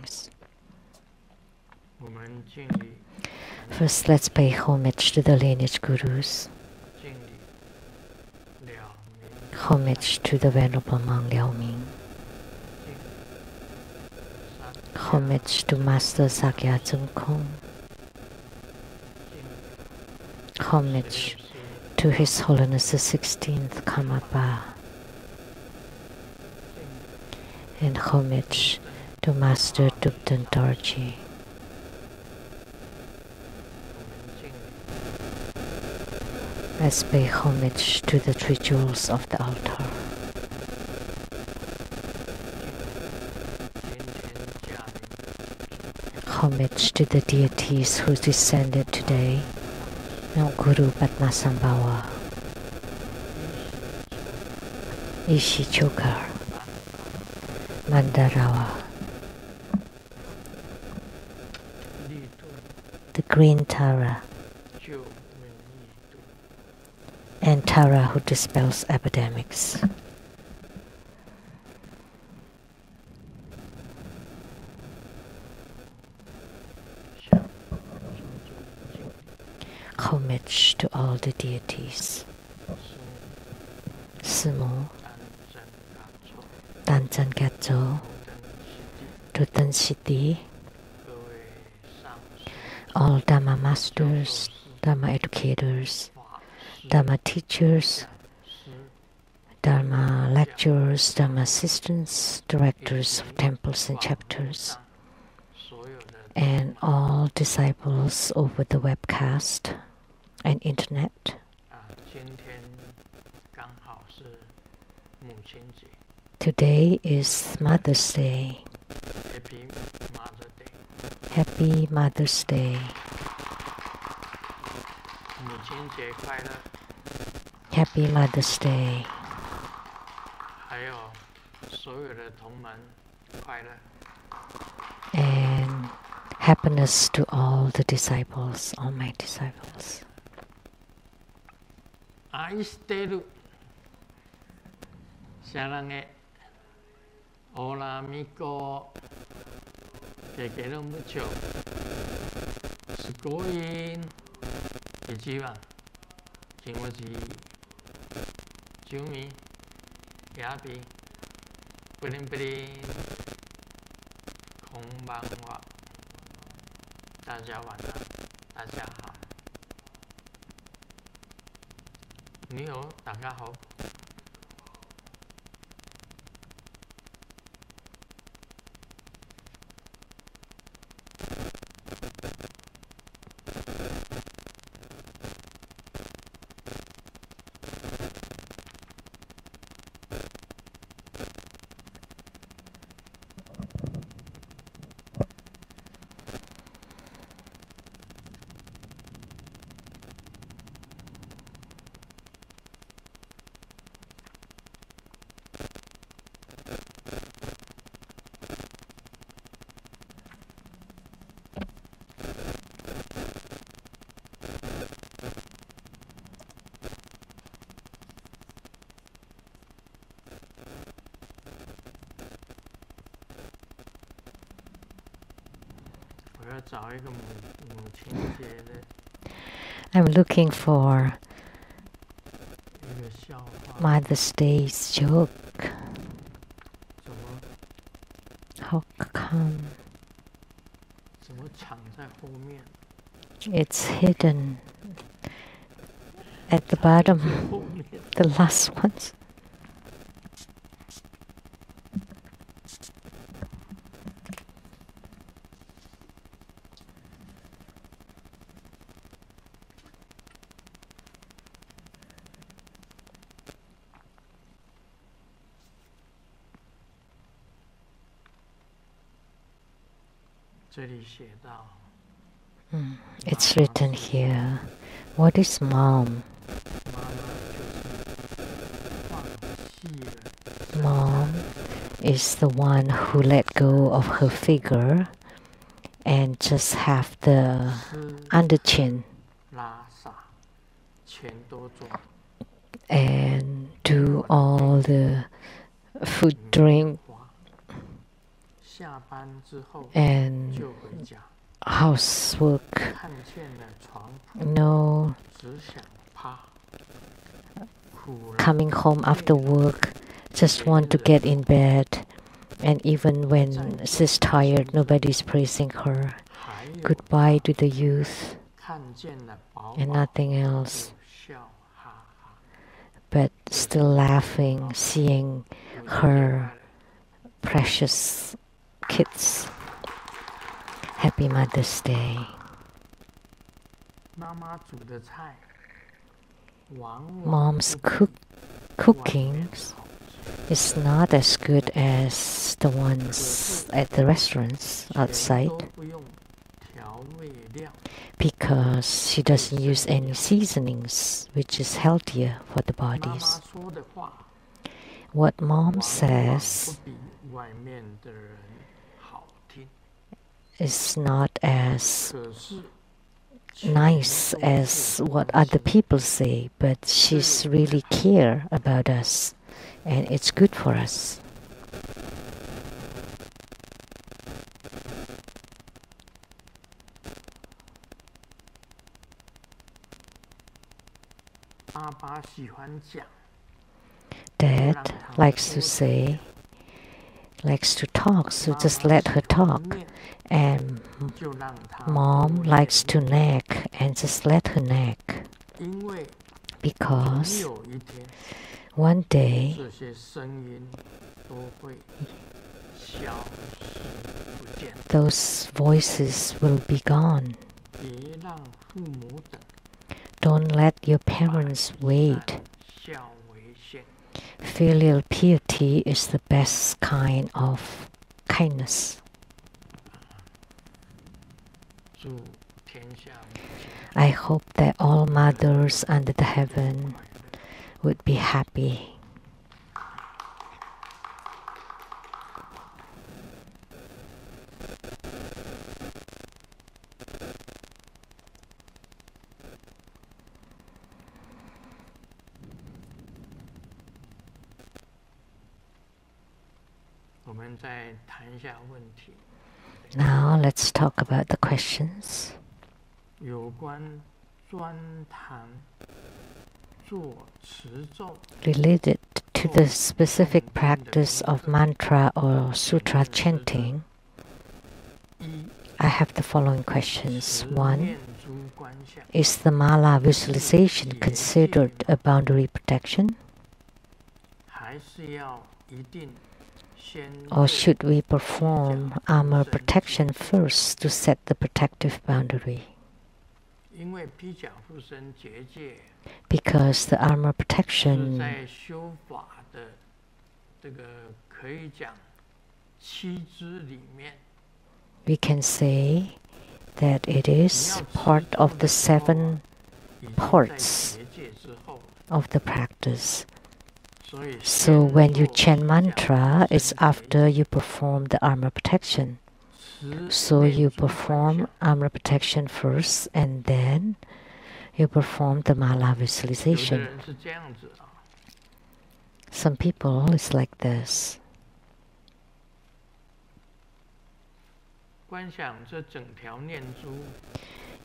beings. First, let's pay homage to the lineage gurus. Homage to the Venerable Monk Liao-Ming. Homage to Master Sakya Dzung-Kung. Homage to His Holiness the 16th Karmapa. And homage to Master Dupten Dorji. Let's pay homage to the three jewels of the altar. Homage to the deities who descended today. Guru Padmasambhava, Ishichogar, Mandarawa, the green Tara, and Tara who dispels epidemics. Homage to all the deities. Simo, Danjan Gatso, Tutan Siddhi, all Dhamma masters, Dhamma educators, Dhamma teachers, Dharma lecturers, Dharma assistants, directors of temples and chapters, and all disciples over the webcast and internet. Today is Mother's Day. Happy Mother's Day. Happy Mother's Day. And happiness to all the disciples, all my disciples. Hola amigo, te quiero mucho. Scoin, Ichiban, Jinwaji, Jumi, Yabi, Brin Brin, Konbanwa, 大家晚安，大家好。你好，大家好。I'm looking for Mother's Day's joke. How come it's hidden at the bottom, the last ones? It's written here. What is mom? Mom is the one who let go of her figure and just have the under chin and do all the food, drink, and housework, no coming home after work, just want to get in bed. And even when she's tired, nobody's praising her. Goodbye to the youth and nothing else, but still laughing, seeing her precious kids. Happy Mother's Day. Mom's cooking is not as good as the ones at the restaurants outside because she doesn't use any seasonings, which is healthier for the bodies. What Mom says is not as nice as what other people say, but she's really care about us, and it's good for us. Dad likes to say, likes to talk, so just let her talk. And Mom likes to nag, and just let her nag. Because one day those voices will be gone. Don't let your parents wait. Filial piety is the best kind of kindness. I hope that all mothers under the heaven would be happy. Now let's talk about the questions. Related to the specific practice of mantra or sutra chanting, I have the following questions. 1. Is the mala visualization considered a boundary protection? Or should we perform armor protection first to set the protective boundary? Because the armor protection we can say that it is part of the 7 parts of the practice. So when you chant mantra, it's after you perform the armor protection. So you perform armor protection first, and then you perform the mala visualization. Some people, it's like this.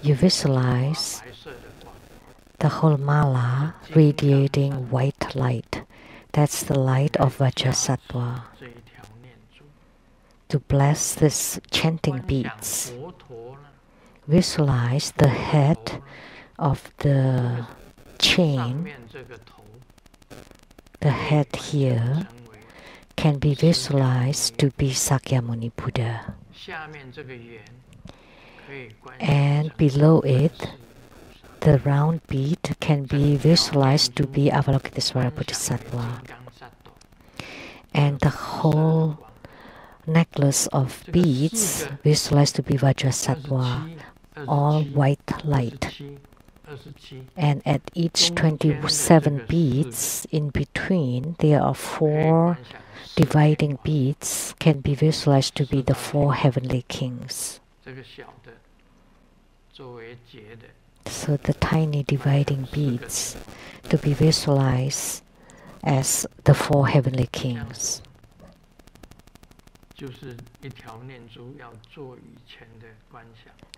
You visualize the whole mala radiating white light. That's the light of Vajrasattva. To bless this chanting beads, visualize the head of the chain. The head here can be visualized to be Sakyamuni Buddha. And below it, the round bead can be visualized to be Avalokitesvara Bodhisattva. And the whole necklace of beads visualized to be Vajrasattva, all white light. And at each 27 beads in between, there are 4 dividing beads can be visualized to be the 4 heavenly kings. So the tiny dividing beads to be visualized as the 4 heavenly kings.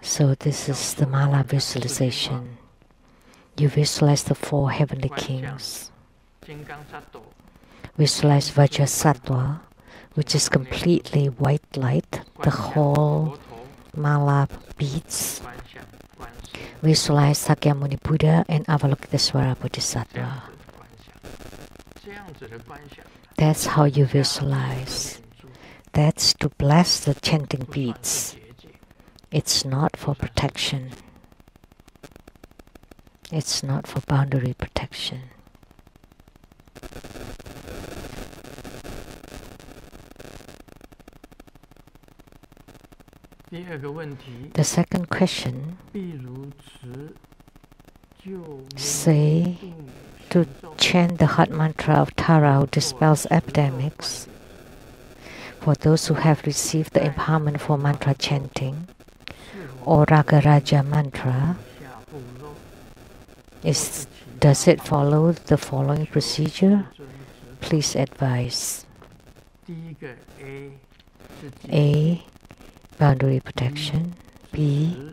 So this is the mala visualization. You visualize the 4 heavenly kings. Visualize Vajrasattva, which is completely white light, the whole mala beads. Visualize Sakyamuni Buddha and Avalokitesvara Bodhisattva. That's how you visualize. That's to bless the chanting beads. It's not for protection. It's not for boundary protection. The second question, say to chant the heart mantra of Tara who dispels epidemics. For those who have received the empowerment for mantra chanting, or Ragaraja mantra, does it follow the following procedure? Please advise. A. Boundary protection. B.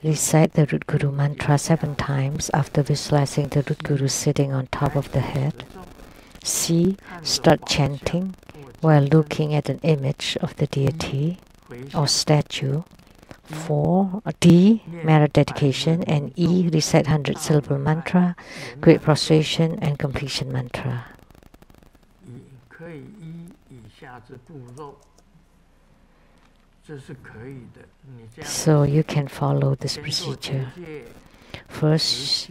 Recite the Root Guru mantra 7 times after visualizing the Root Guru sitting on top of the head. C. Start chanting while looking at an image of the deity or statue. 4. D. Merit dedication. And E. Recite 100 syllable mantra, great prostration and completion mantra. So you can follow this procedure. First,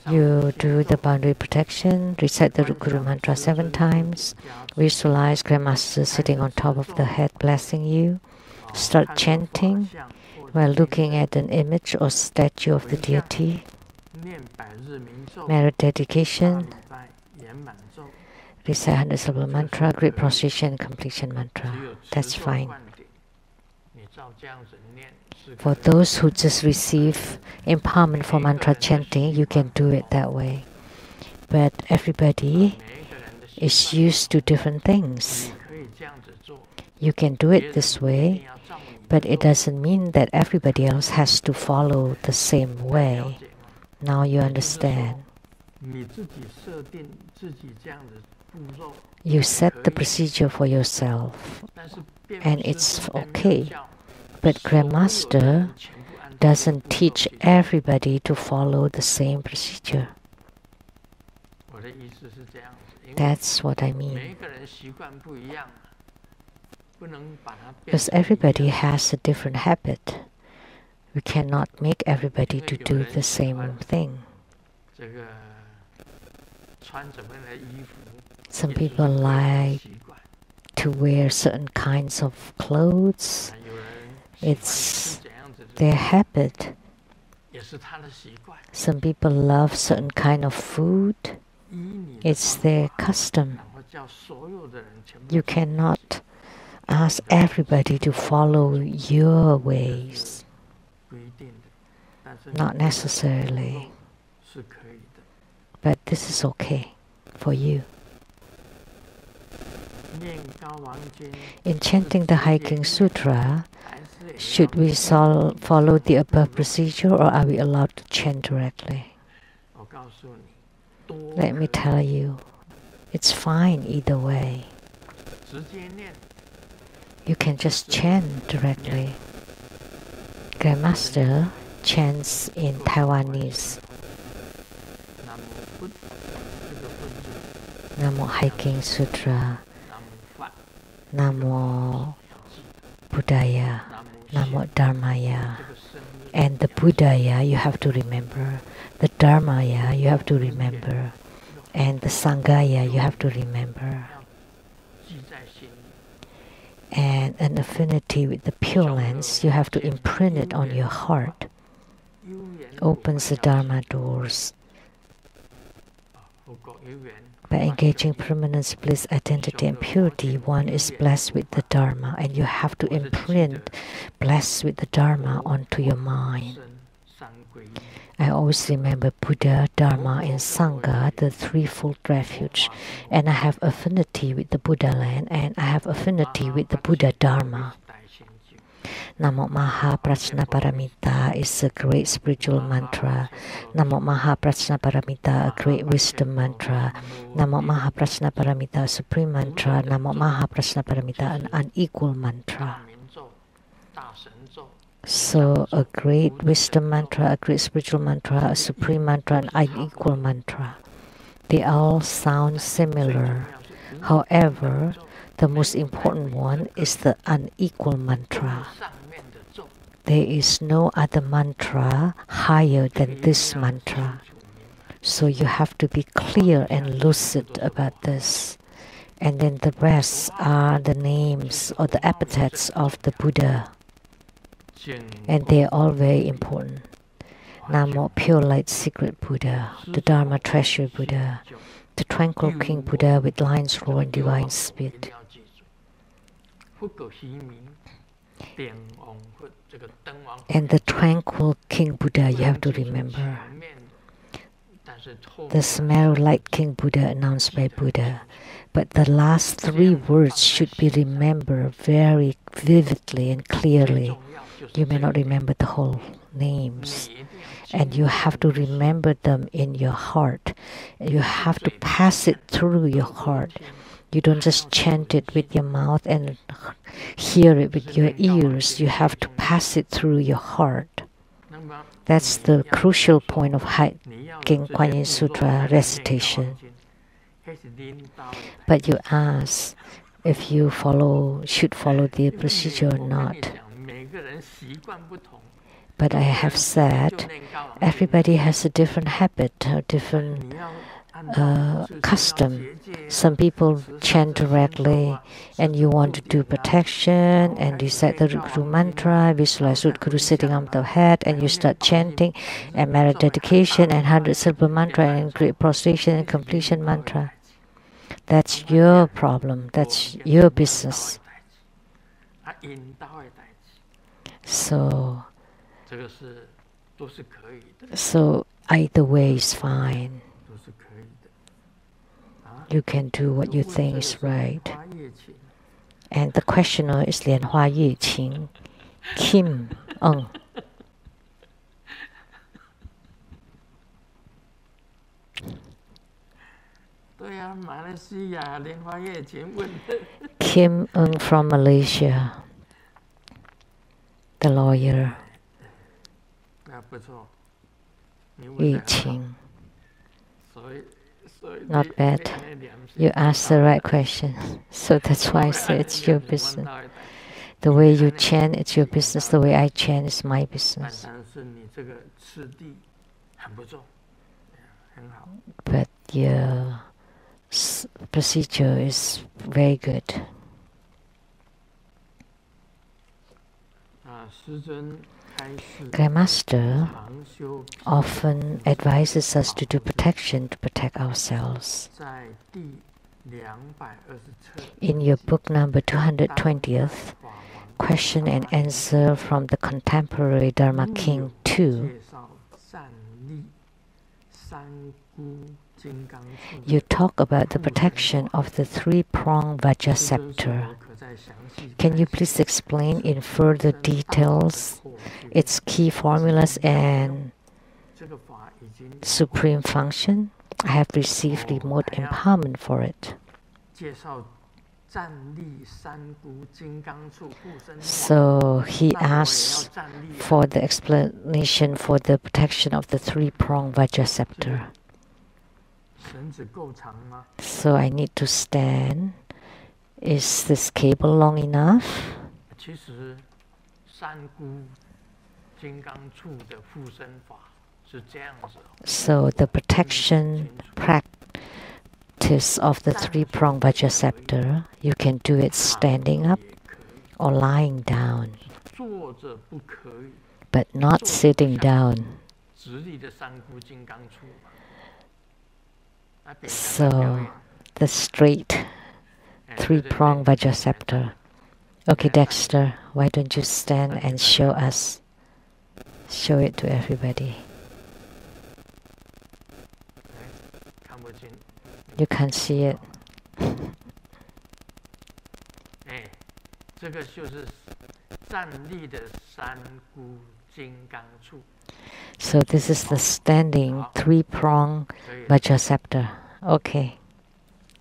you do the boundary protection, recite the Root Guru mantra 7 times, visualize Grandmaster sitting on top of the head blessing you, start chanting while looking at an image or statue of the deity, merit dedication, recite 100 syllable mantra, great prostration and completion mantra. That's fine. For those who just receive empowerment for mantra chanting, you can do it that way. But everybody is used to different things. You can do it this way, but it doesn't mean that everybody else has to follow the same way. Now you understand. You set the procedure for yourself, and it's okay. But Grandmaster doesn't teach everybody to follow the same procedure. That's what I mean. Because everybody has a different habit. We cannot make everybody to do the same thing. Some people like to wear certain kinds of clothes. It's their habit. Some people love certain kind of food. It's their custom. You cannot ask everybody to follow your ways. Not necessarily. But this is okay for you. In chanting the Hiking Sutra, should we follow the above procedure or are we allowed to chant directly? Let me tell you, it's fine either way. You can just chant directly. Grandmaster chants in Taiwanese. Namo Hiking Sutra, Namo Buddhaya, Namo Dharmaya. And the Buddhaya you have to remember, the Dharmaya you have to remember, and the Sanghaya you have to remember. And an affinity with the Pure Lands, you have to imprint it on your heart. Opens the Dharma doors. By engaging permanence, bliss, identity, and purity, one is blessed with the Dharma, and you have to imprint blessed with the Dharma onto your mind. I always remember Buddha, Dharma, and Sangha, the threefold refuge. And I have affinity with the Buddha land, and I have affinity with the Buddha Dharma. Namo Maha Prajna Paramita is a great spiritual mantra. Namo Maha Prajna Paramita, a great wisdom mantra. Namo Maha Prajna Paramita, a supreme mantra. Namo Maha Prajna Paramita, an unequal mantra. So a great wisdom mantra, a great spiritual mantra, a supreme mantra, an unequal mantra. They all sound similar. However, the most important one is the unequal mantra. There is no other mantra higher than this mantra. So you have to be clear and lucid about this. And then the rest are the names or the epithets of the Buddha. And they are all very important. Namo, pure light secret Buddha, the Dharma treasure Buddha, the tranquil king Buddha with lion's roar and divine speed. And the tranquil king Buddha, you have to remember. The Sumeru light king Buddha announced by Buddha. But the last three words should be remembered very vividly and clearly. You may not remember the whole names. And you have to remember them in your heart. You have to pass it through your heart. You don't just chant it with your mouth and hear it with your ears. You have to pass it through your heart. That's the crucial point of King Kuan Yin Sutra recitation. But you ask if you should follow the procedure or not. But I have said everybody has a different habit, a different custom. Some people chant directly, and you want to do protection, and you say the Guru mantra, visualize Guru sitting on the head, and you start chanting, and merit dedication, and 100 syllable mantra, and great prostration and completion mantra. That's your problem. That's your business. So either way is fine. You can do what you think is right. And the questioner is Lian Hua Yue Qing, Kim Eng. Kim Eng from Malaysia, the lawyer. Yue Qing. Not bad. You asked the right question. So that's why I say it's your business. The way you chant, it's your business. The way I chant is my business. But your procedure is very good. Grandmaster often advises us to do protection to protect ourselves. In your book number 220th, question and answer from the contemporary Dharma King 2, you talk about the protection of the three-pronged Vajra scepter. Can you please explain in further details its key formulas and supreme function? I have received remote empowerment for it. So he asks for the explanation for the protection of the three-pronged Vajra scepter. So I need to stand. Is this cable long enough? So the protection practice of the three-pronged Vajra scepter, you can do it standing up or lying down, but not sitting down. So the straight three-pronged Vajra scepter. Okay, Dexter, why don't you stand and show it to everybody. You can't see it. 这个就是站立的三股金刚杵。 So this is the standing three-prong Vajraceptor. Okay.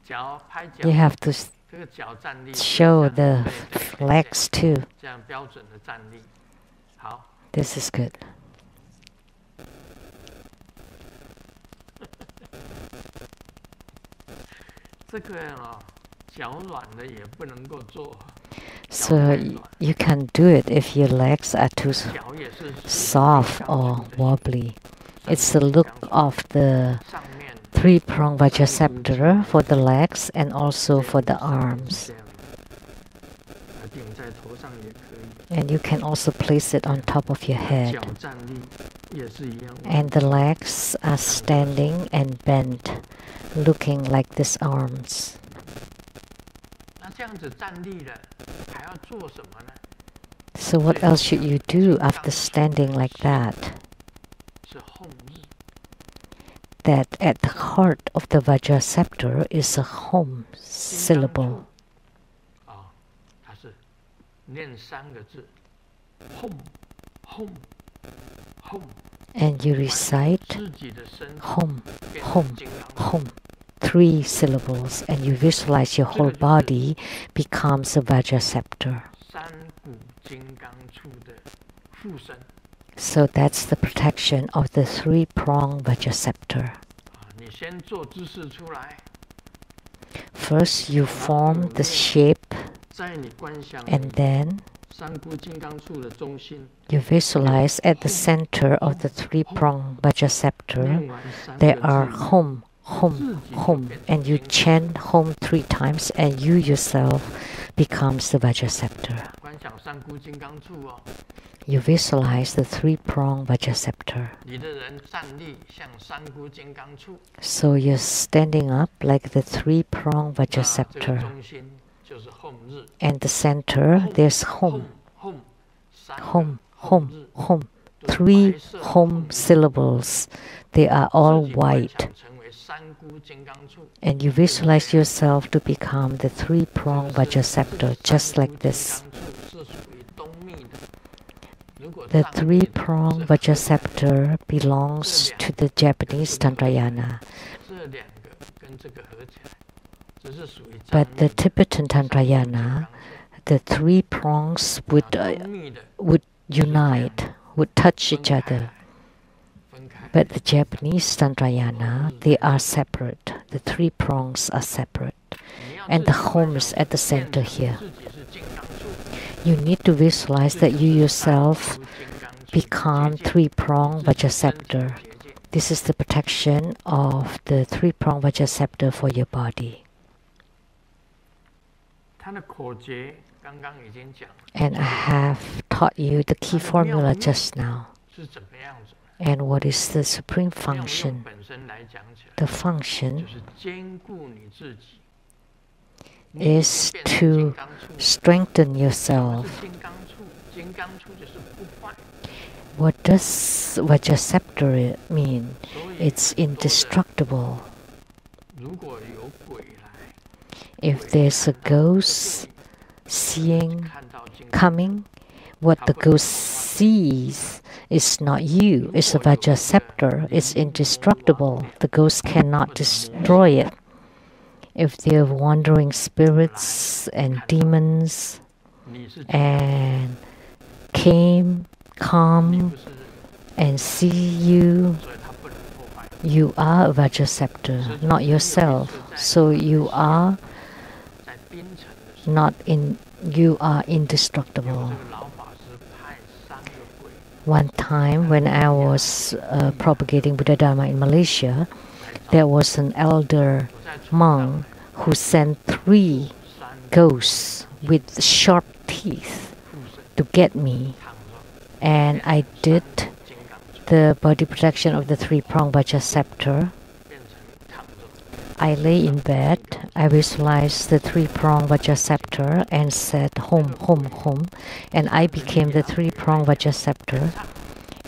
脚拍脚 You have to 这个脚站立 show the legs too. 这样标准的站立。好。 This is good. 这个脚软的也不能够做。 So you can do it if your legs are too soft or wobbly. It's the look of the three-prong Vajraceptor for the legs and also for the arms. And you can also place it on top of your head. And the legs are standing and bent, looking like these arms. 这样子站立了，还要做什么呢？ So what else should you do after standing like that? 是吽日。 That at the heart of the Vajraceptor is a hom syllable. 它是念三个字，吽，吽，吽。 And you recite 自己的身 hom, hom, hom. 3 syllables, and you visualize your whole body becomes a Vajraceptor. So that's the protection of the three-prong Vajraceptor. First you form the shape, and then you visualize at the center of the three-prong Vajraceptor there are hom, hom, hom, and you chant hom 3 times, and you yourself becomes the Vajraceptor. You visualize the three-prong Vajraceptor. So you're standing up like the three-prong Vajraceptor. And the center, there's hom, hom, hom, hom. 3 hom syllables. They are all white. And you visualize yourself to become the three-prong Vajraceptor, just like this. The three-prong Vajraceptor belongs to the Japanese Tantrayana. But the Tibetan Tantrayana, the 3 prongs would unite, would touch each other. But the Japanese Tantrayana, they are separate. The 3 prongs are separate. And the hom is at the center here. You need to visualize that you yourself become 3-prong Vajraceptor. This is the protection of the 3-prong Vajraceptor for your body. And I have taught you the key formula just now. And what is the supreme function? The function is to strengthen yourself. What does Vajraceptor mean? It's indestructible. If there's a ghost coming, what the ghost sees is not you. It's a Vajraceptor. It's indestructible. The ghost cannot destroy it. If there are wandering spirits and demons and come and see you, you are a Vajraceptor, not yourself. So you are indestructible. One time when I was propagating Buddha Dharma in Malaysia, there was an elder monk who sent 3 ghosts with sharp teeth to get me. And I did the body protection of the 3-prong Vajraceptor. I lay in bed, I visualized the 3-prong Vajraceptor and said hom, hom, hom, and I became the 3-prong Vajraceptor.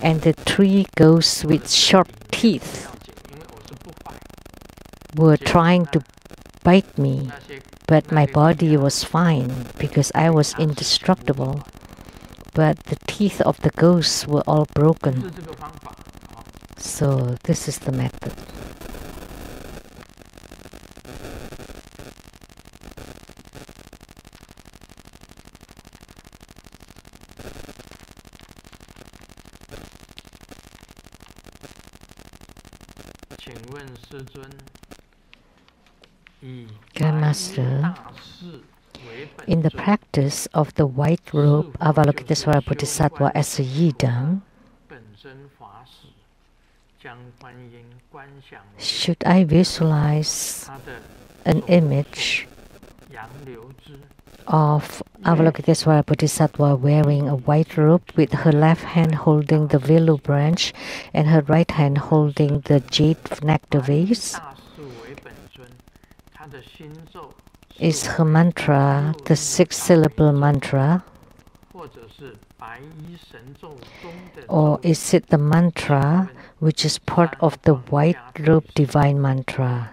And the 3 ghosts with sharp teeth were trying to bite me, but my body was fine because I was indestructible. But the teeth of the ghosts were all broken. So this is the method. Grandmaster, in the practice of the white robe Avalokitesvara Bodhisattva as a yidam, should I visualize an image of Avalokitesvara Bodhisattva wearing a white robe with her left hand holding the willow branch and her right hand holding the jade nectar vase? Is her mantra the 6-syllable mantra? Or is it the mantra which is part of the white robe divine mantra?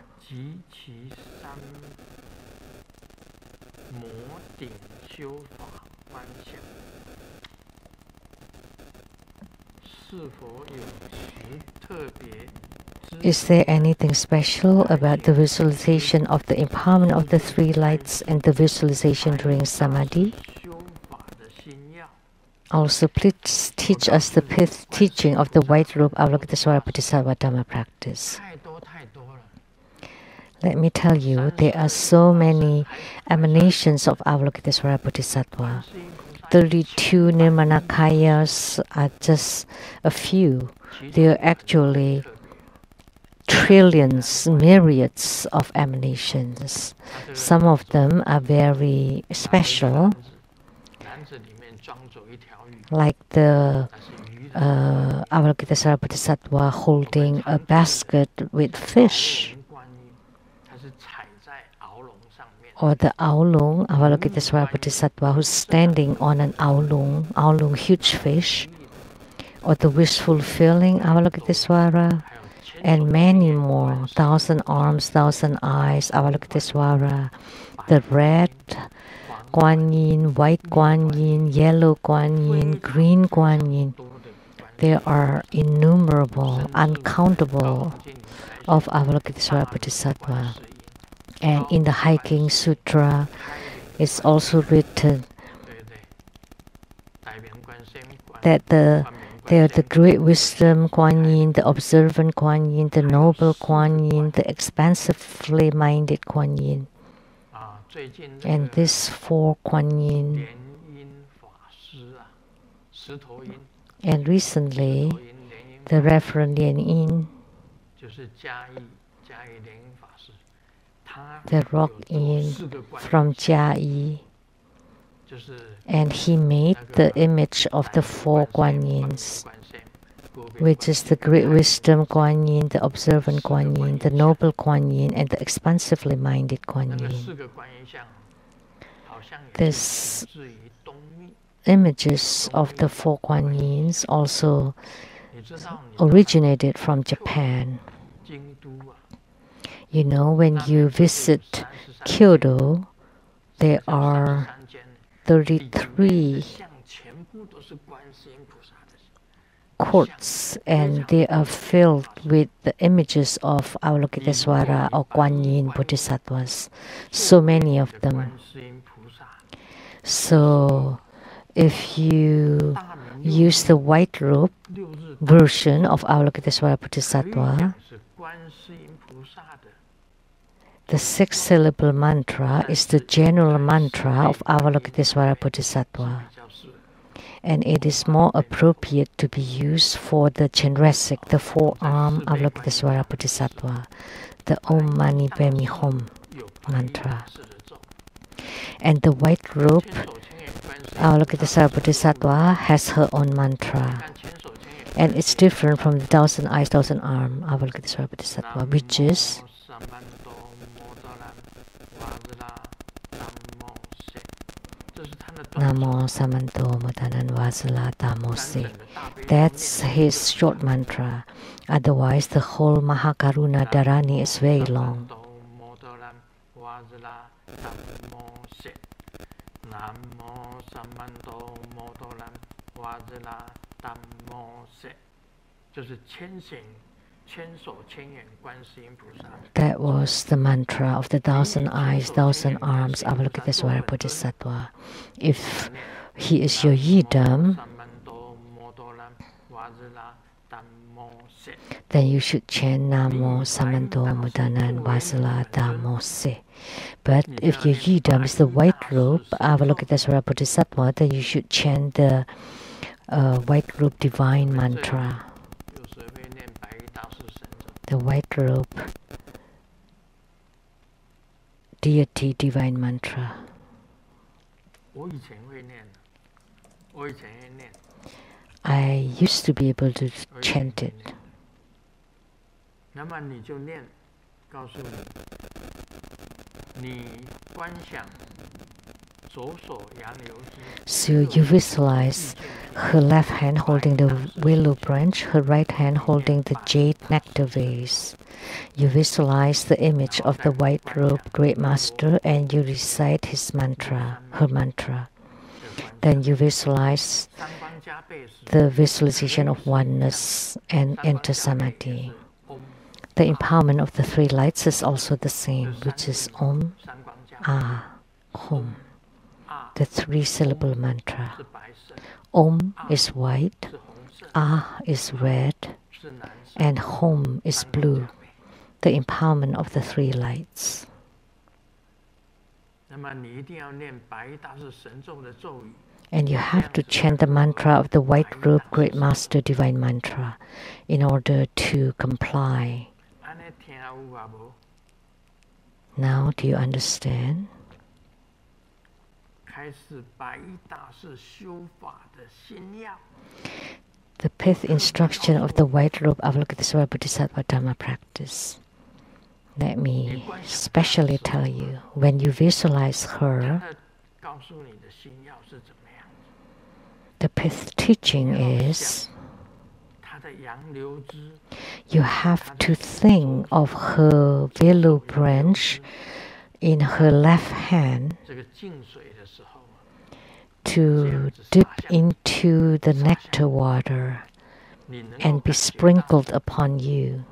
Is there anything special about the visualization of the empowerment of the 3 lights and the visualization during Samadhi? Also, please teach us the teaching of the white robe Avalokitesvara Bodhisattva Dhamma practice. Let me tell you, there are so many emanations of Avalokitesvara Bodhisattva. 32 Nirmanakayas are just a few. There are actually trillions, myriads of emanations. Some of them are very special, like the Avalokitesvara Bodhisattva holding a basket with fish, or the Aulung Avalokitesvara Bodhisattva who's standing on an Aulung huge fish, or the wishful feeling Avalokitesvara, and many more, 1,000 arms, 1,000 eyes Avalokitesvara, the red Guan Yin, white Guan Yin, yellow Guan Yin, green Guan Yin. There are innumerable, uncountable of Avalokitesvara Bodhisattva. And in the Hiking Sutra, it's also written that they are the great wisdom Guan Yin, the observant Guan Yin, the noble Guan Yin, the expansively minded Guan Yin. And this 4 Guan Yin. And recently, the Reverend Lien Yin, the rock Yin from Jia Yi, and he made the image of the 4 Guan Yins, which is the great wisdom Guan Yin, the observant Guan Yin, the noble Guan Yin, and the expansively minded Guan Yin. These images of the 4 Guan Yins also originated from Japan. You know, when you visit Kyoto, there are 33 courts, and they are filled with the images of Avalokitesvara or Guan Yin Bodhisattvas. So many of them. So, if you use the white robe version of Avalokitesvara Bodhisattva, the 6-syllable mantra is the general mantra of Avalokitesvara Bodhisattva, and it is more appropriate to be used for the Chenresic, the 4-arm Avalokitesvara Bodhisattva, the Om Mani Padme Hum mantra. And the white robe Avalokitesvara Bodhisattva has her own mantra, and it's different from the 1,000 eyes, 1,000 arm Avalokitesvara Bodhisattva, which is Namo Samanto Mudanan Vasala Tamose. That's his short mantra. Otherwise, the whole Mahakaruna Dharani is very long. That was the mantra of the 1,000 eyes, 1,000 arms, Avalokitesvara Bodhisattva. If he is your yidam, then you should chant Namo Samanto Mudanan Vasala Dhammo. But if your yidam is the white robe, Avalokitesvara Bodhisattva, then you should chant the white robe divine mantra. The white robe deity divine mantra. I used to be able to chant it. So you visualize her left hand holding the willow branch, her right hand holding the jade nectar vase. You visualize the image of the white robed great master and you recite his mantra, her mantra. Then you visualize the visualization of oneness and enter samadhi. The empowerment of the three lights is also the same, which is Om, Ah, Hum. The three-syllable mantra. Om is white, Ah is red, and Hum is blue, the empowerment of the three lights. And you have to chant the mantra of the white robe great master divine mantra in order to comply. Now do you understand? The fifth instruction of the white robe Avalokitesvara Bodhisattva Dharma practice. Let me specially tell you, when you visualize her, the fifth teaching is you have to think of her willow branch in her left hand to dip into the nectar water and be sprinkled upon you.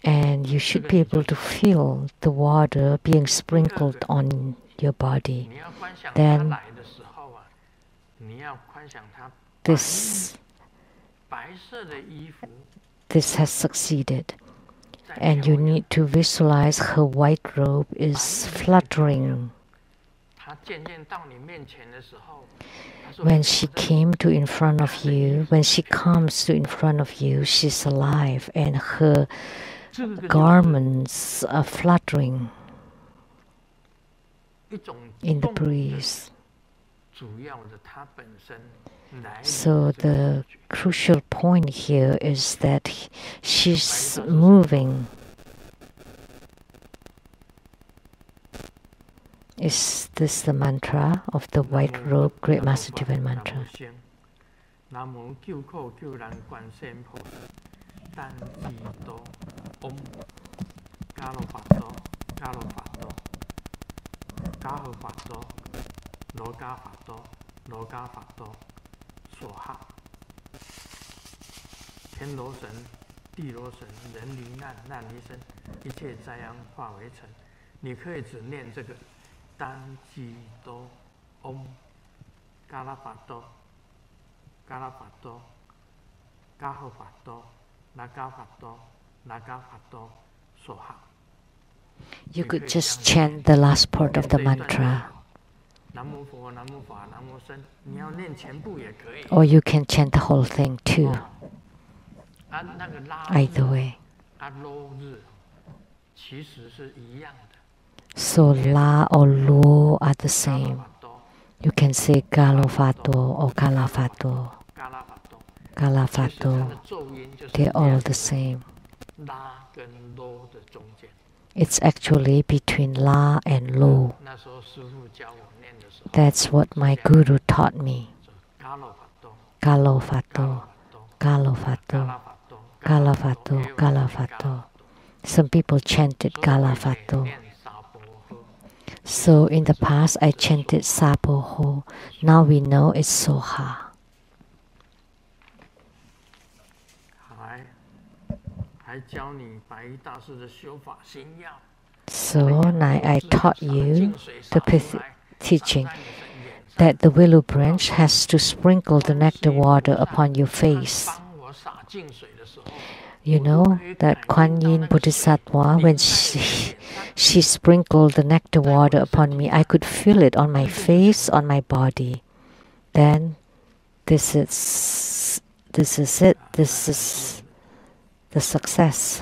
And you should be able to feel the water being sprinkled on your body. Then this has succeeded. And you need to visualize her white robe is fluttering. When she came to in front of you, when she comes to in front of you, she's alive and her garments are fluttering in the breeze. So the crucial point here is that she's moving. Is this the mantra of the white robe great master divine mantra? You could just chant the last part of the mantra. Or you can chant the whole thing too. Either way. So La or Lo are the same. You can say Galofato or Galafato. Galafato. They're all the same. It's actually between La and Lo. That's what my guru taught me. Galo fato, galo fato, gala fato, gala fato. Some people chanted gala fato. So in the past I chanted Sapo Ho. Now we know it's Soha. So now I taught you the teaching that the willow branch has to sprinkle the nectar water upon your face. You know that Kuan Yin Bodhisattva, when she sprinkled the nectar water upon me, I could feel it on my face, on my body. Then this is it. This is the success.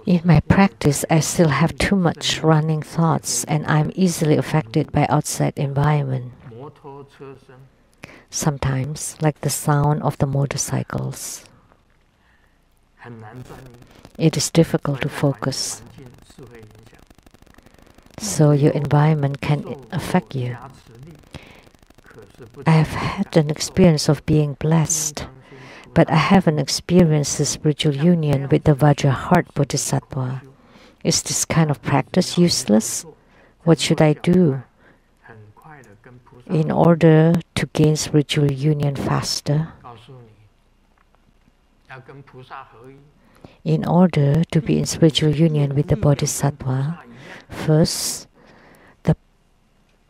In my practice, I still have too much running thoughts, and I'm easily affected by outside environment. Sometimes, like the sound of the motorcycles. It is difficult to focus. So your environment can affect you. I have had an experience of being blessed, but I haven't experienced the spiritual union with the Vajraheart Bodhisattva. Is this kind of practice useless? What should I do in order to gain spiritual union faster? In order to be in spiritual union with the Bodhisattva, first, the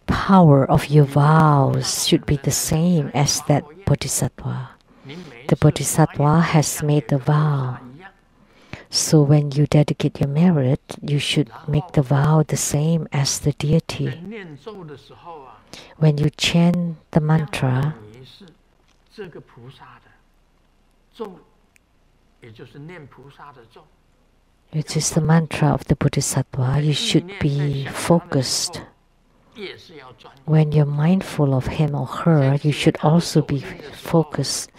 power of your vows should be the same as that Bodhisattva. The Bodhisattva has made a vow. So when you dedicate your merit, you should make the vow the same as the deity. When you chant the mantra, which is the mantra of the Bodhisattva, you should be focused. When you're mindful of him or her, you should also be focused.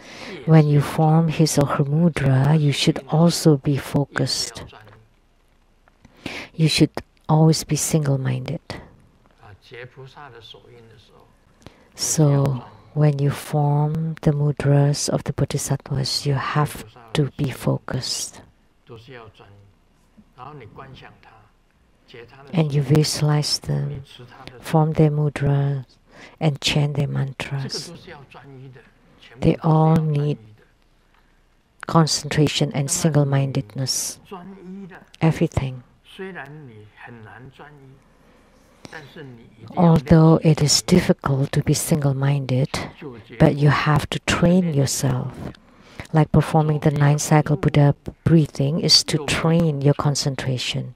When you form his or her mudra, you should also be focused. You should always be single-minded. So, when you form the mudras of the Bodhisattvas, you have to be focused. And you visualize them, form their mudras, and chant their mantras. They all need concentration and single-mindedness. Everything. Although it is difficult to be single-minded, but you have to train yourself. Like performing the 9-cycle Buddha breathing is to train your concentration.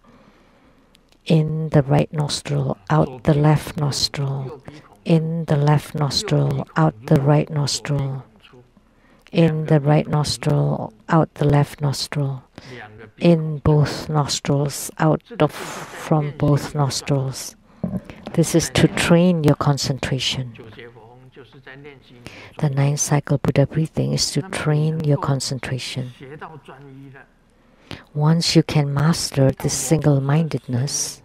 In the right nostril, out the left nostril. In the left nostril, out the right nostril. In the right nostril, out the left nostril. In both nostrils, out from both nostrils. This is to train your concentration. The 9-cycle Buddha breathing is to train your concentration. Once you can master this single-mindedness,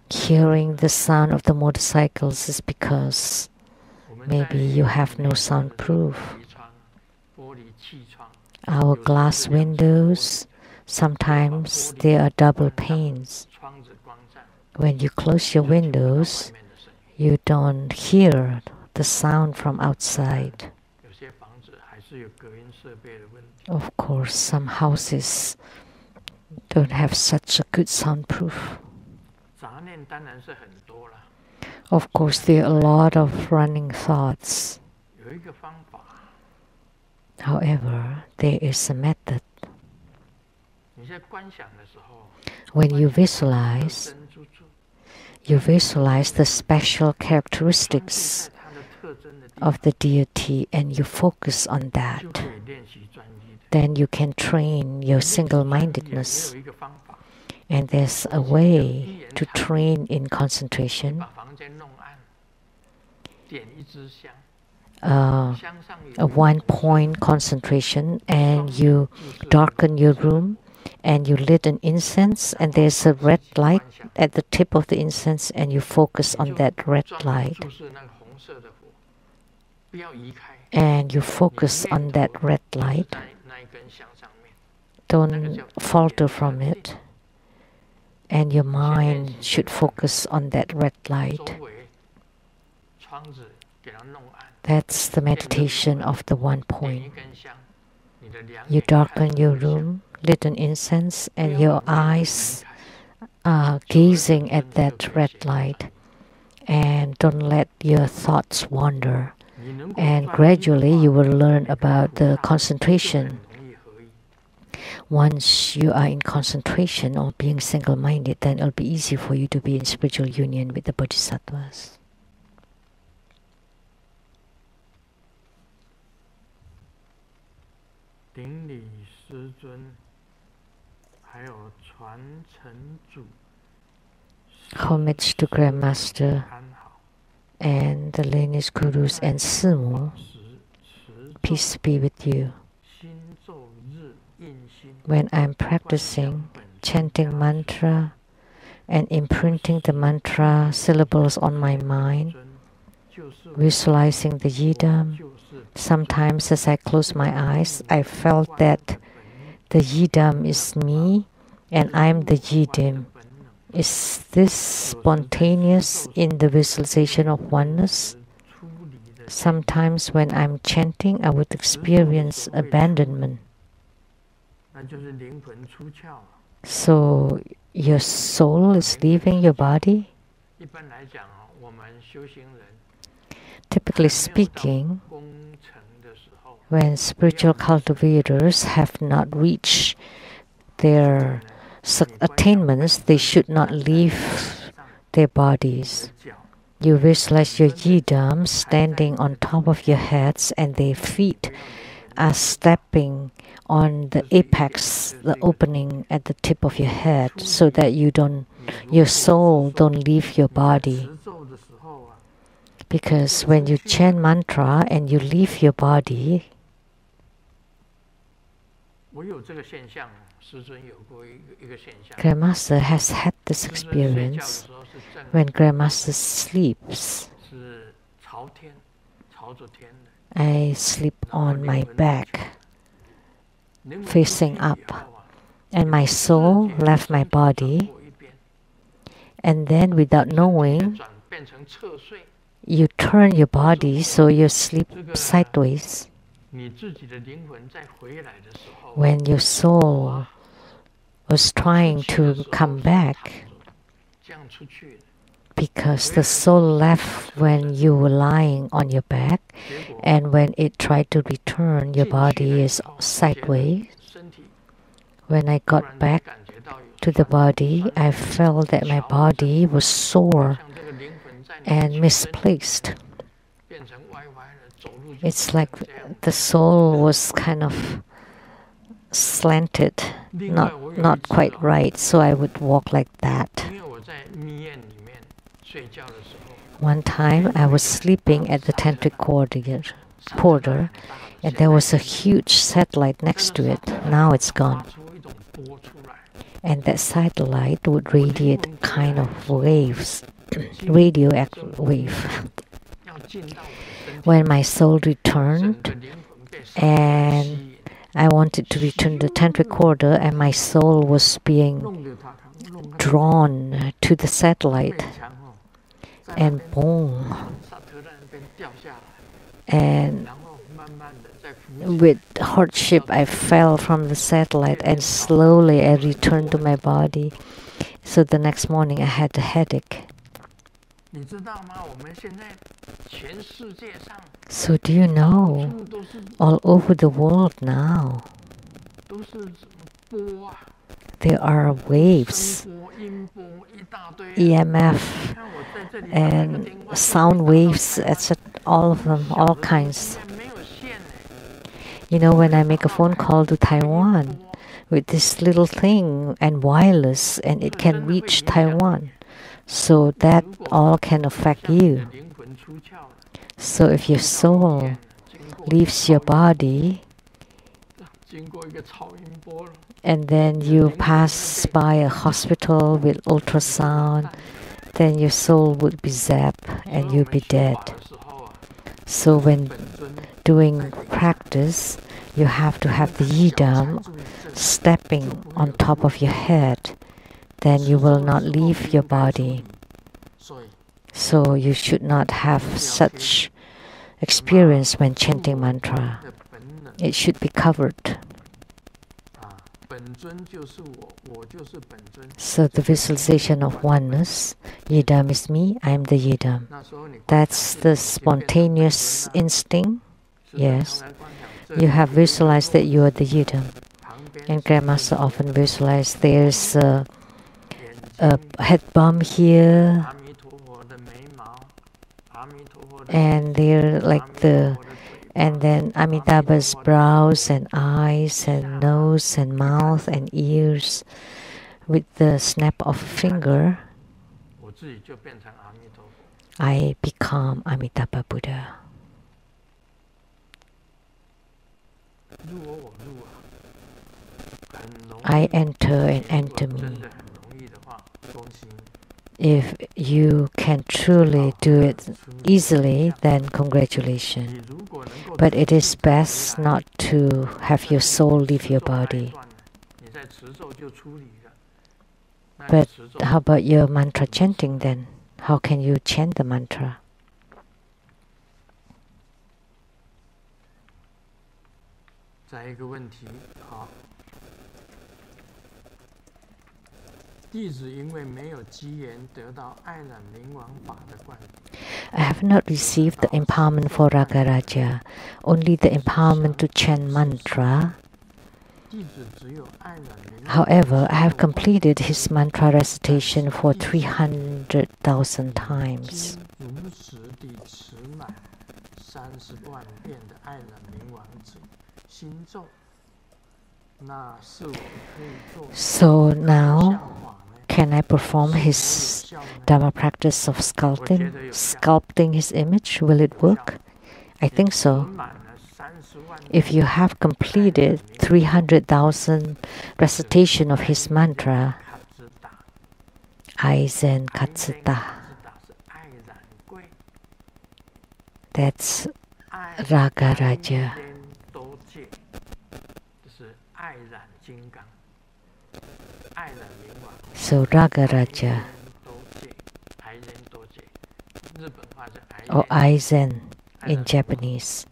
hearing the sound of the motorcycles is because maybe you have no soundproof. Our glass windows, sometimes they are double panes. When you close your windows, you don't hear the sound from outside. Of course, some houses don't have such a good soundproof. Of course, there are a lot of running thoughts. However, there is a method. When you visualize the special characteristics of the deity and you focus on that. Then you can train your single-mindedness. And there's a way to train in concentration. a one-point concentration, and you darken your room, and you lit an incense, and there's a red light at the tip of the incense, and you focus on that red light. And you focus on that red light. Don't falter from it. And your mind should focus on that red light. That's the meditation of the one point. You darken your room, lit an incense, and your eyes are gazing at that red light. And don't let your thoughts wander. And gradually you will learn about the concentration. Once you are in concentration or being single-minded, then it'll be easy for you to be in spiritual union with the bodhisattvas. Homage to Grandmaster and the lineage gurus and Simu. Peace be with you. When I'm practicing chanting mantra and imprinting the mantra syllables on my mind, visualizing the yidam, sometimes as I close my eyes, I felt that the yidam is me and I'm the yidam. Is this spontaneous in the visualization of oneness? Sometimes when I'm chanting, I would experience abandonment. So your soul is leaving your body? Typically speaking, when spiritual cultivators have not reached their attainments, they should not leave their bodies. You visualize your yidam standing on top of your heads, and their feet are stepping on the apex, the opening at the tip of your head, so that your soul don't leave your body. Because when you chant mantra and you leave your body, Grandmaster has had this experience. When Grandmaster sleeps, I sleep on my back, facing up, and my soul left my body, and then without knowing, you turn your body so you sleep sideways. When your soul was trying to come back, because the soul left when you were lying on your back, and when it tried to return, your body is sideways. When I got back to the body, I felt that my body was sore and misplaced. It's like the soul was kind of slanted, not quite right, so I would walk like that. One time I was sleeping at the tantric corridor, and there was a huge satellite next to it. Now it's gone. And that satellite would radiate kind of waves, radioactive wave. When my soul returned, and I wanted to return to the tantric corridor, and my soul was being drawn to the satellite, and boom, and with hardship I fell from the satellite, and slowly I returned to my body. So the next morning I had a headache. So do you know, all over the world now, there are waves, EMF and sound waves, etc. All of them, all kinds. You know, when I make a phone call to Taiwan with this little thing and wireless, and it can reach Taiwan, so that all can affect you. So if your soul leaves your body, and then you pass by a hospital with ultrasound, then your soul would be zapped and you'll be dead. So when doing practice, you have to have the yidam stepping on top of your head. Then you will not leave your body. So you should not have such experience when chanting mantra. It should be covered. So the visualization of oneness, yidam is me, I am the yidam. That's the spontaneous instinct. Yes. You have visualized that you are the yidam. And Grandmaster often visualized there's a head bump here, and they're like and then Amitabha's brows and eyes and nose and mouth and ears with the snap of a finger. I become Amitabha Buddha. I enter and enter me. If you can truly do it easily, then congratulations. But it is best not to have your soul leave your body. But how about your mantra chanting then? How can you chant the mantra? I have not received the empowerment for Ragaraja, only the empowerment to chant mantra. However, I have completed his mantra recitation for 300,000 times. So now, can I perform his Dharma practice of sculpting his image? Will it work? I think so. If you have completed 300,000 recitation of his mantra, Aizen Katsutta, that's Ragaraja. So Ragaraja or Aizen in Japanese.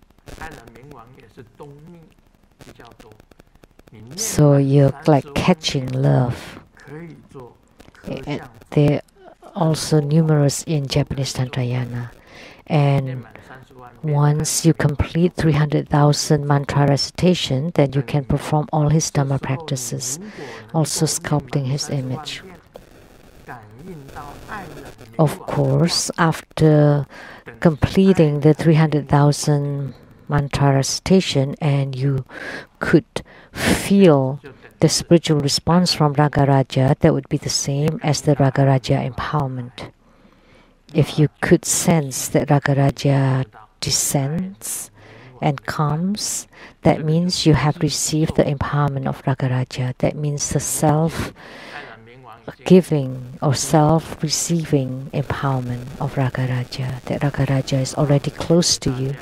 So you're like catching love. They're also numerous in Japanese Tantrayana. And once you complete 300,000 mantra recitation, then you can perform all his Dhamma practices, also sculpting his image. Of course, after completing the 300,000 mantra recitation and you could feel the spiritual response from Ragaraja, that would be the same as the Ragaraja empowerment. If you could sense that Ragaraja descends and comes, that means you have received the empowerment of Ragaraja. That means the self-giving or self-receiving empowerment of Ragaraja. That Ragaraja is already close to you.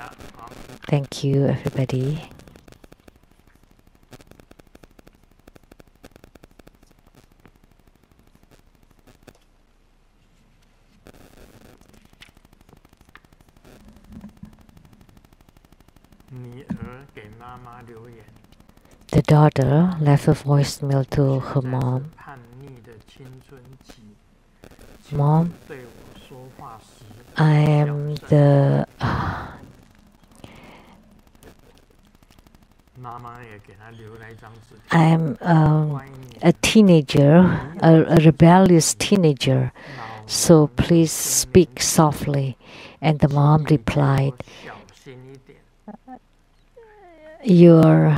Thank you, everybody. The daughter left a voicemail to her mom. Mom, I am a teenager, a rebellious teenager, so please speak softly. And the mom replied, You're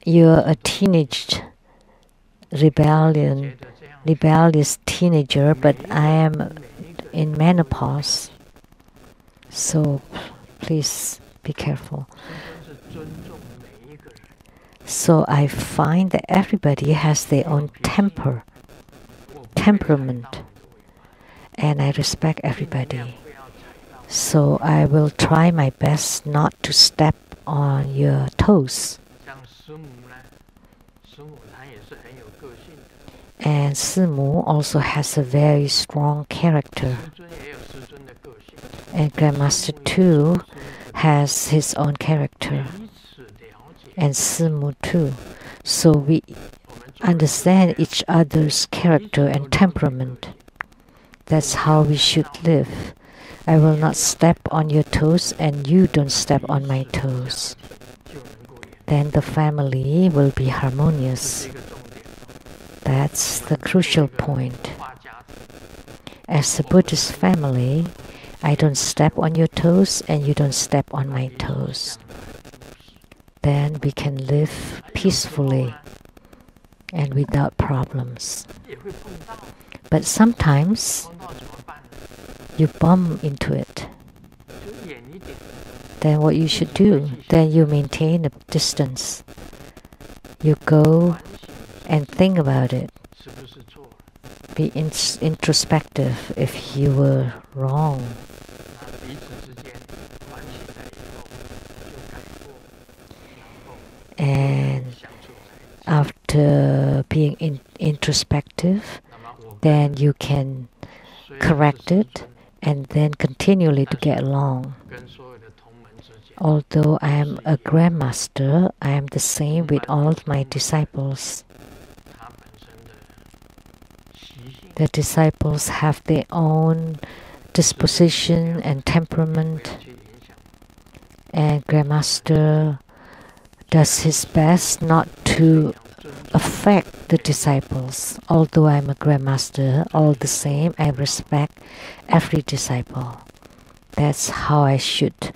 a rebellious teenager, but I am in menopause. So please be careful. So I find that everybody has their own temperament, and I respect everybody. So I will try my best not to step on your toes. And Simu also has a very strong character. And Grandmaster too has his own character. And Simu too. So we understand each other's character and temperament. That's how we should live. I will not step on your toes and you don't step on my toes. Then the family will be harmonious. That's the crucial point. As a Buddhist family, I don't step on your toes and you don't step on my toes. Then we can live peacefully and without problems. But sometimes you bump into it. Then what you should do, then you maintain a distance. You go and think about it. Be introspective if you were wrong. And after being introspective, then you can correct it and then continually to get along. Although I am a grandmaster, I am the same with all my disciples. The disciples have their own disposition and temperament, and Grandmaster does his best not to affect the disciples. Although I'm a Grandmaster, all the same, I respect every disciple. That's how I should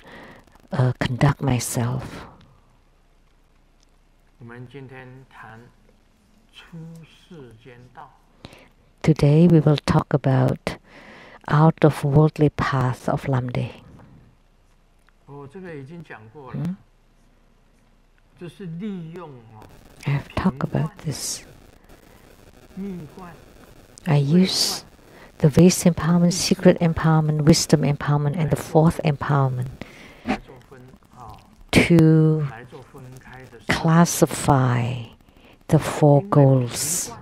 conduct myself. Today we will talk about out of worldly path of Lamdre. I have talked about this. I use the base empowerment, secret empowerment, wisdom empowerment, and the fourth empowerment to classify the four goals.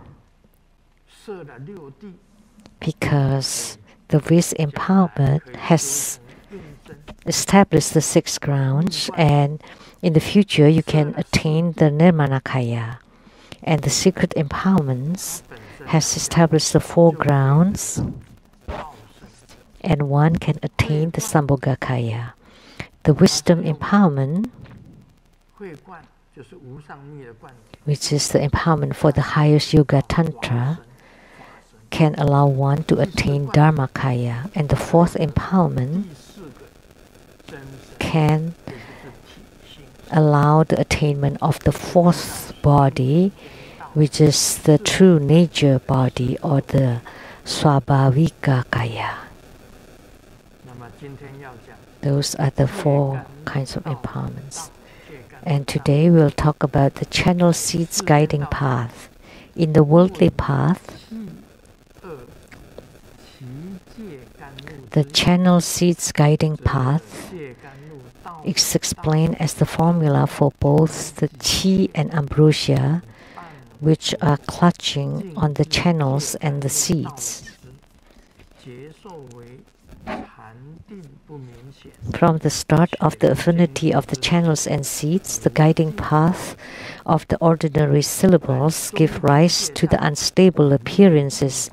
Because the wisdom empowerment has established the 6 grounds, and in the future you can attain the Nirmanakaya. And the secret empowerments has established the 4 grounds, and one can attain the Sambhogakaya. The wisdom empowerment, which is the empowerment for the highest Yoga Tantra, can allow one to attain Dharmakaya. And the 4th empowerment can allow the attainment of the 4th body, which is the true nature body, or the Swabhavika Kaya. Those are the 4 kinds of empowerments. And today we'll talk about the channel seeds guiding path. In the worldly path, the channel seeds guiding path is explained as the formula for both the qi and ambrosia, which are clutching on the channels and the seeds. From the start of the affinity of the channels and seeds, the guiding path of the ordinary syllables give rise to the unstable appearances.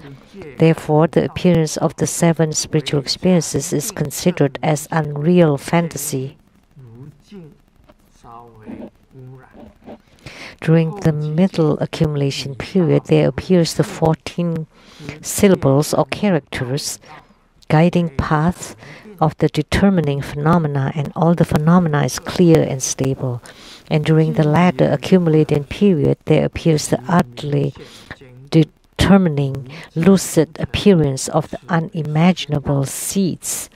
Therefore, the appearance of the 7 spiritual experiences is considered as unreal fantasy. During the middle accumulation period, there appears the 14 syllables or characters, guiding path of the determining phenomena, and all the phenomena is clear and stable. And during the latter accumulating period, there appears the utterly determining lucid appearance of the unimaginable seeds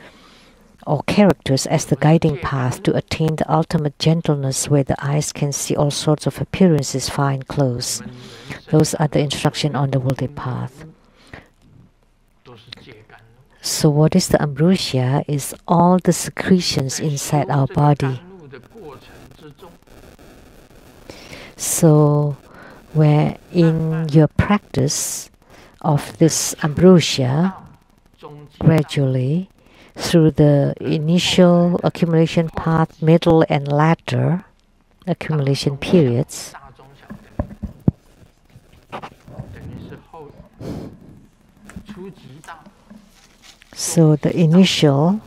or characters as the guiding path to attain the ultimate gentleness where the eyes can see all sorts of appearances far and close. Those are the instructions on the worldly path. So what is the ambrosia? Is all the secretions inside our body. So where in your practice of this ambrosia, gradually, through the initial accumulation path, middle and latter accumulation periods, so the initial,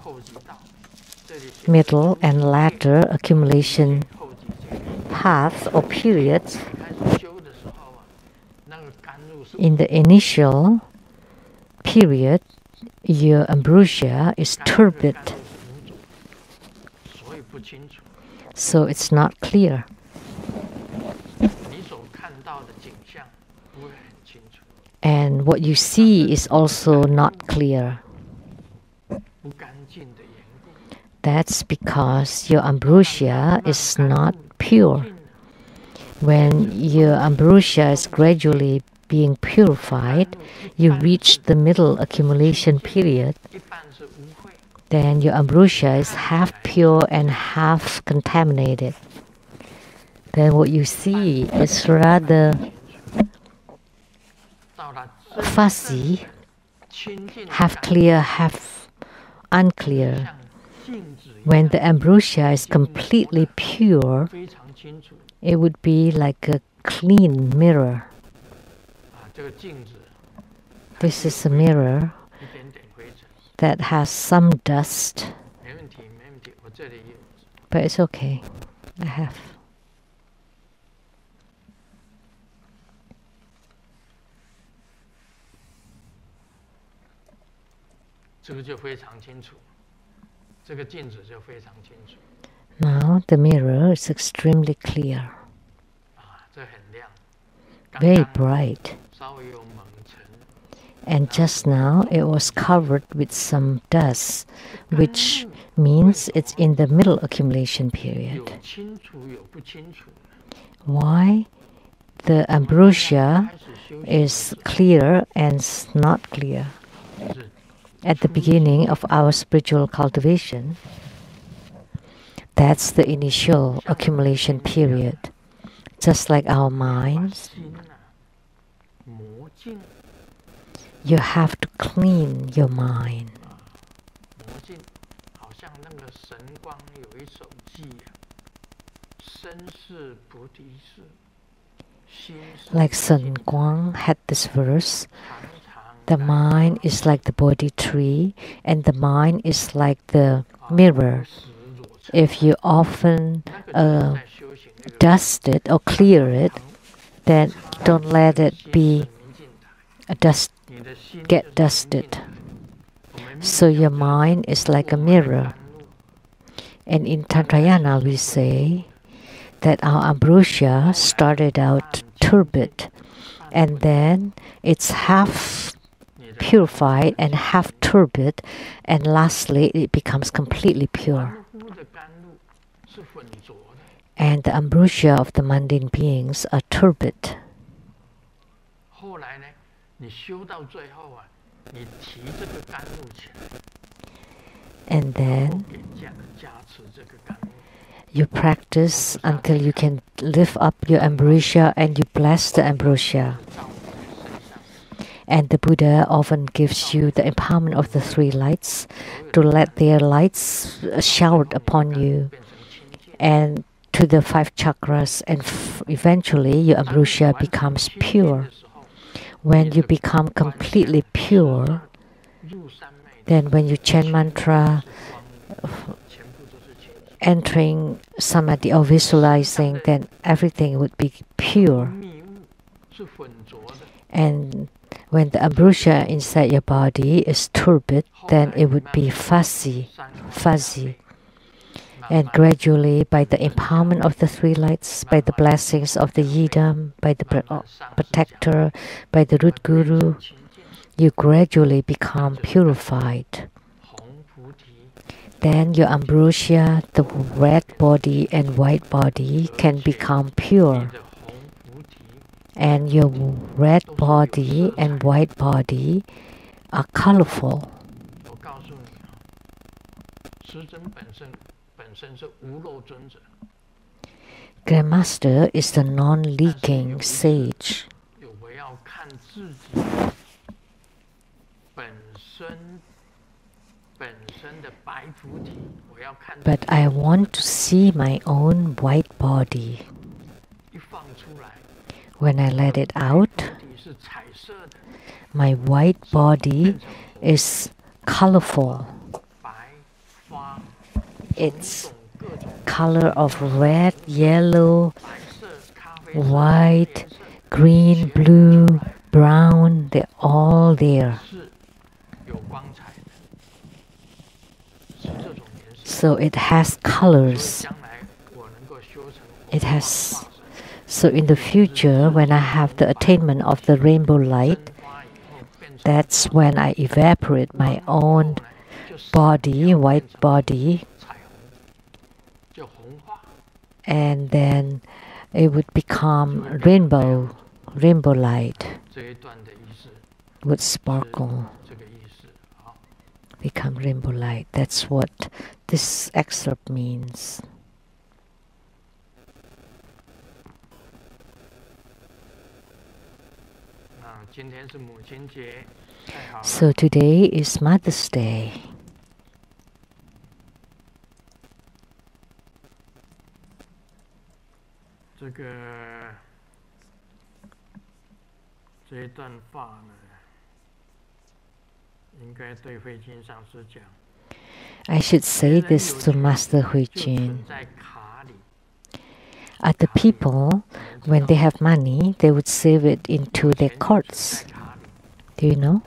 middle and latter accumulation path or periods, in the initial period, your ambrosia is turbid, so it's not clear. And what you see is also not clear. That's because your ambrosia is not pure. When your ambrosia is gradually being purified, you reach the middle accumulation period, then your ambrosia is half pure and half contaminated. Then what you see is rather fuzzy, half clear, half unclear. When the ambrosia is completely pure, it would be like a clean mirror. This is a mirror that has some dust, but it's okay. I have. Now the mirror is extremely clear, very bright. And just now it was covered with some dust, which means it's in the middle accumulation period. Why the ambrosia is clear and not clear? At the beginning of our spiritual cultivation, that's the initial accumulation period. Just like our minds, you have to clean your mind. Like Sun Guang had this verse, the mind is like the Bodhi tree, and the mind is like the mirror. If you often dust it or clear it, then don't let it be get dusted. So your mind is like a mirror. And in Tantrayana we say that our ambrosia started out turbid, and then it's half purified and half turbid, and lastly it becomes completely pure. And the ambrosia of the mundane beings are turbid. And then you practice until you can lift up your ambrosia and you bless the ambrosia. And the Buddha often gives you the empowerment of the three lights to let their lights shower upon you and to the five chakras, and eventually your ambrosia becomes pure. When you become completely pure, then when you chant mantra, entering samadhi or visualizing, then everything would be pure. And when the ambrosia inside your body is turbid, then it would be fuzzy. And gradually, by the empowerment of the three lights, by the blessings of the yidam, by the protector, by the root guru, you gradually become purified. then your ambrosia, the red body and white body, can become pure. And your red body and white body are colorful. Grandmaster is the non-leaking sage. But I want to see my own white body. When I let it out, my white body is colorful. It's color of red, yellow, white, green, blue, brown, they're all there. So it has colors. So in the future, when I have the attainment of the rainbow light, that's when I evaporate my own body, white body, and then it would become rainbow light, would sparkle, become rainbow light. That's what this excerpt means. So today is Mother's Day. I should say this to Master Hui Jin. Other people, when they have money, they would save it into their carts. Do you know?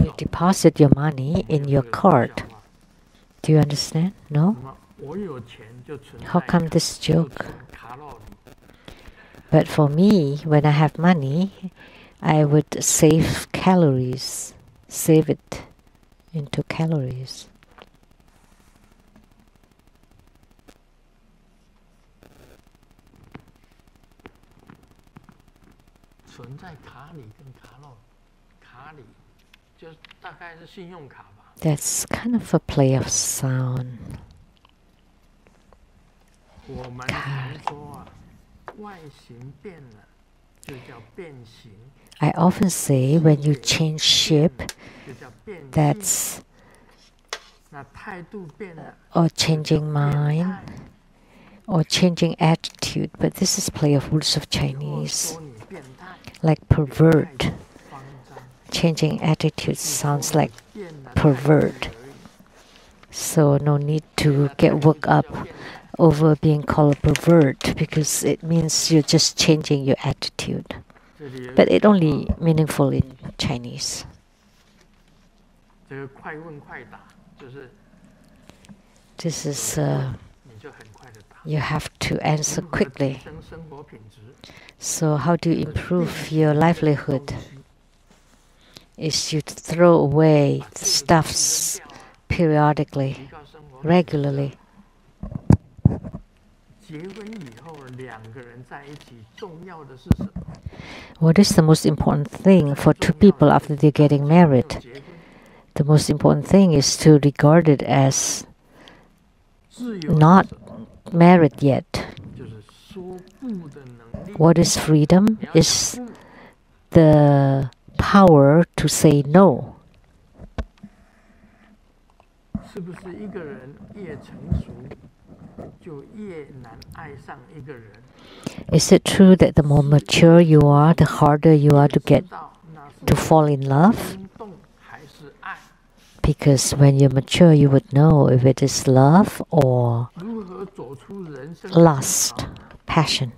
You deposit your money in your cart. Do you understand? No? How come this joke? But for me, when I have money, I would save calories. Save it into calories. That's kind of a play of sound. I often say when you change shape, that's or changing mind or changing attitude, but this is play of words of Chinese, like pervert. Changing attitude sounds like pervert. So no need to get worked up over being called a pervert, because it means you're just changing your attitude. But it's only meaningful in Chinese. This is you have to answer quickly. So how do you improve your livelihood? Is you throw away stuffs periodically, regularly. What is the most important thing for two people after they're getting married? The most important thing is to regard it as not married yet. What is freedom? Is the power to say no. Is it true that the more mature you are, the harder you are to fall in love? Because when you're mature, you would know if it is love or lust, passion.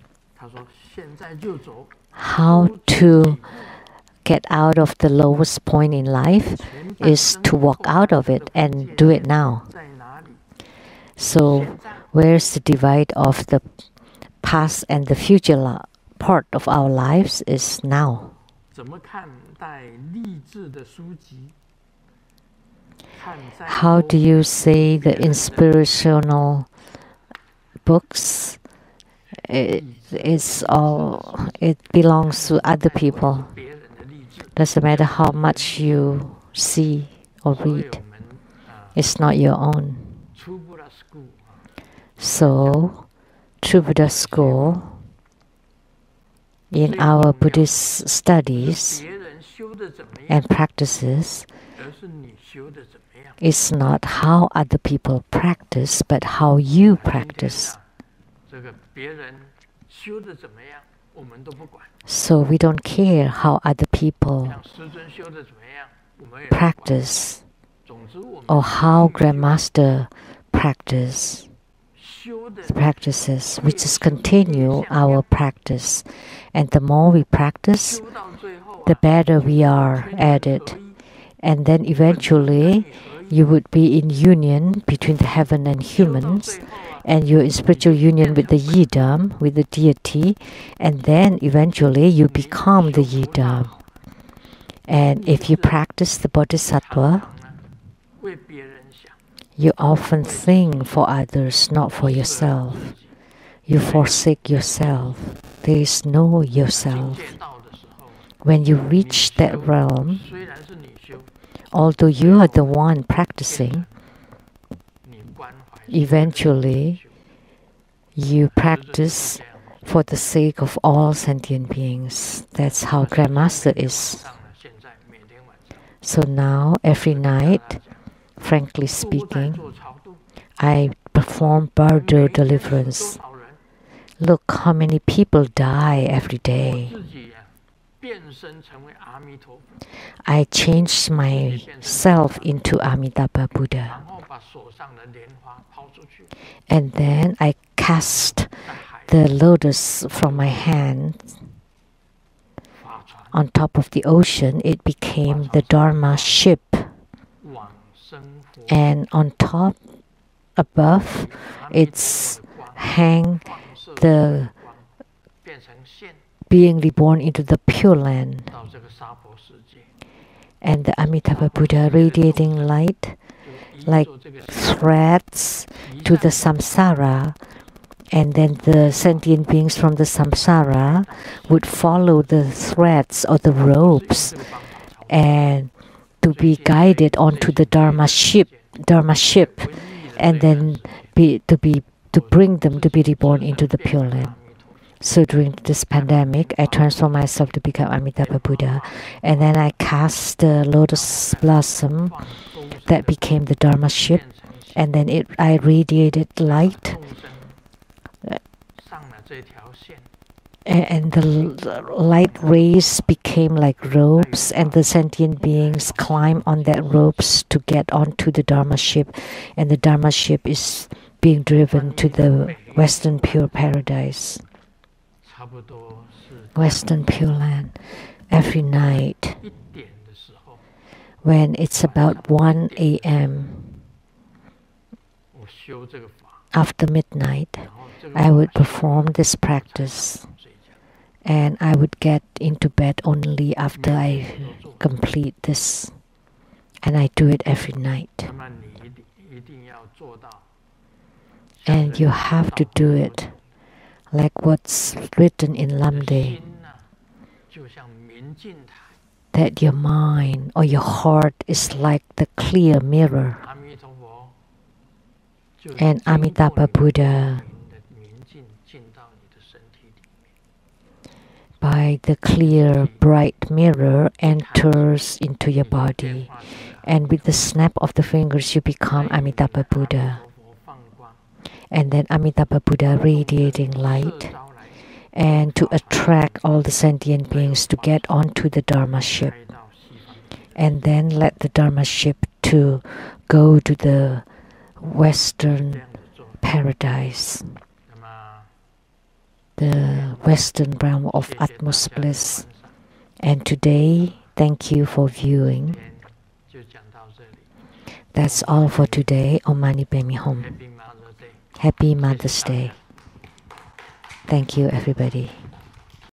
How to get out of the lowest point in life is to walk out of it and do it now. So where's the divide of the past and the future part of our lives is now. How do you say the inspirational books? It belongs to other people. Doesn't matter how much you see or read. It's not your own. So, through Buddha school, in our Buddhist studies and practices, it's not how other people practice, but how you practice. So we don't care how other people practice or how Grandmaster practices. We just continue our practice, and the more we practice, the better we are at it. And then eventually you would be in union between the heaven and humans, and you're in spiritual union with the Yidam, with the deity, and then eventually you become the Yidam. And if you practice the Bodhisattva, you often think for others, not for yourself. You forsake yourself. There is no yourself. When you reach that realm, although you are the one practicing, eventually you practice for the sake of all sentient beings. That's how Grandmaster is. So now, every night, frankly speaking, I perform border deliverance. Look how many people die every day. I changed myself into Amitabha Buddha. And then I cast the lotus from my hand on top of the ocean. It became the Dharma ship. And on top, above, it's hang the being reborn into the Pure Land. And the Amitabha Buddha radiating light like threads to the samsara, and then the sentient beings from the samsara would follow the threads or the ropes and to be guided onto the Dharma ship, and then to bring them to be reborn into the Pure Land. So during this pandemic, I transformed myself to become Amitabha Buddha, and then I cast the lotus blossom that became the Dharma ship, and then I radiated light, and the light rays became like ropes, and the sentient beings climb on that ropes to get onto the Dharma ship, and the Dharma ship is being driven to the Western Pure Paradise, Western Pure Land. Every night, when it's about 1 a.m., after midnight, I would perform this practice, and I would get into bed only after I complete this, and I do it every night. And you have to do it like what's written in Lamdre, that your mind or your heart is like the clear mirror, and Amitabha Buddha, by the clear, bright mirror, enters into your body, and with the snap of the fingers you become Amitabha Buddha. And then Amitabha Buddha radiating light, and to attract all the sentient beings to get onto the Dharma ship, and then let the Dharma ship to go to the Western Paradise, the Western realm of utmost bliss. And today, thank you for viewing. That's all for today. Om Mani Padme Hum. Happy Mother's Day. Thank you, everybody.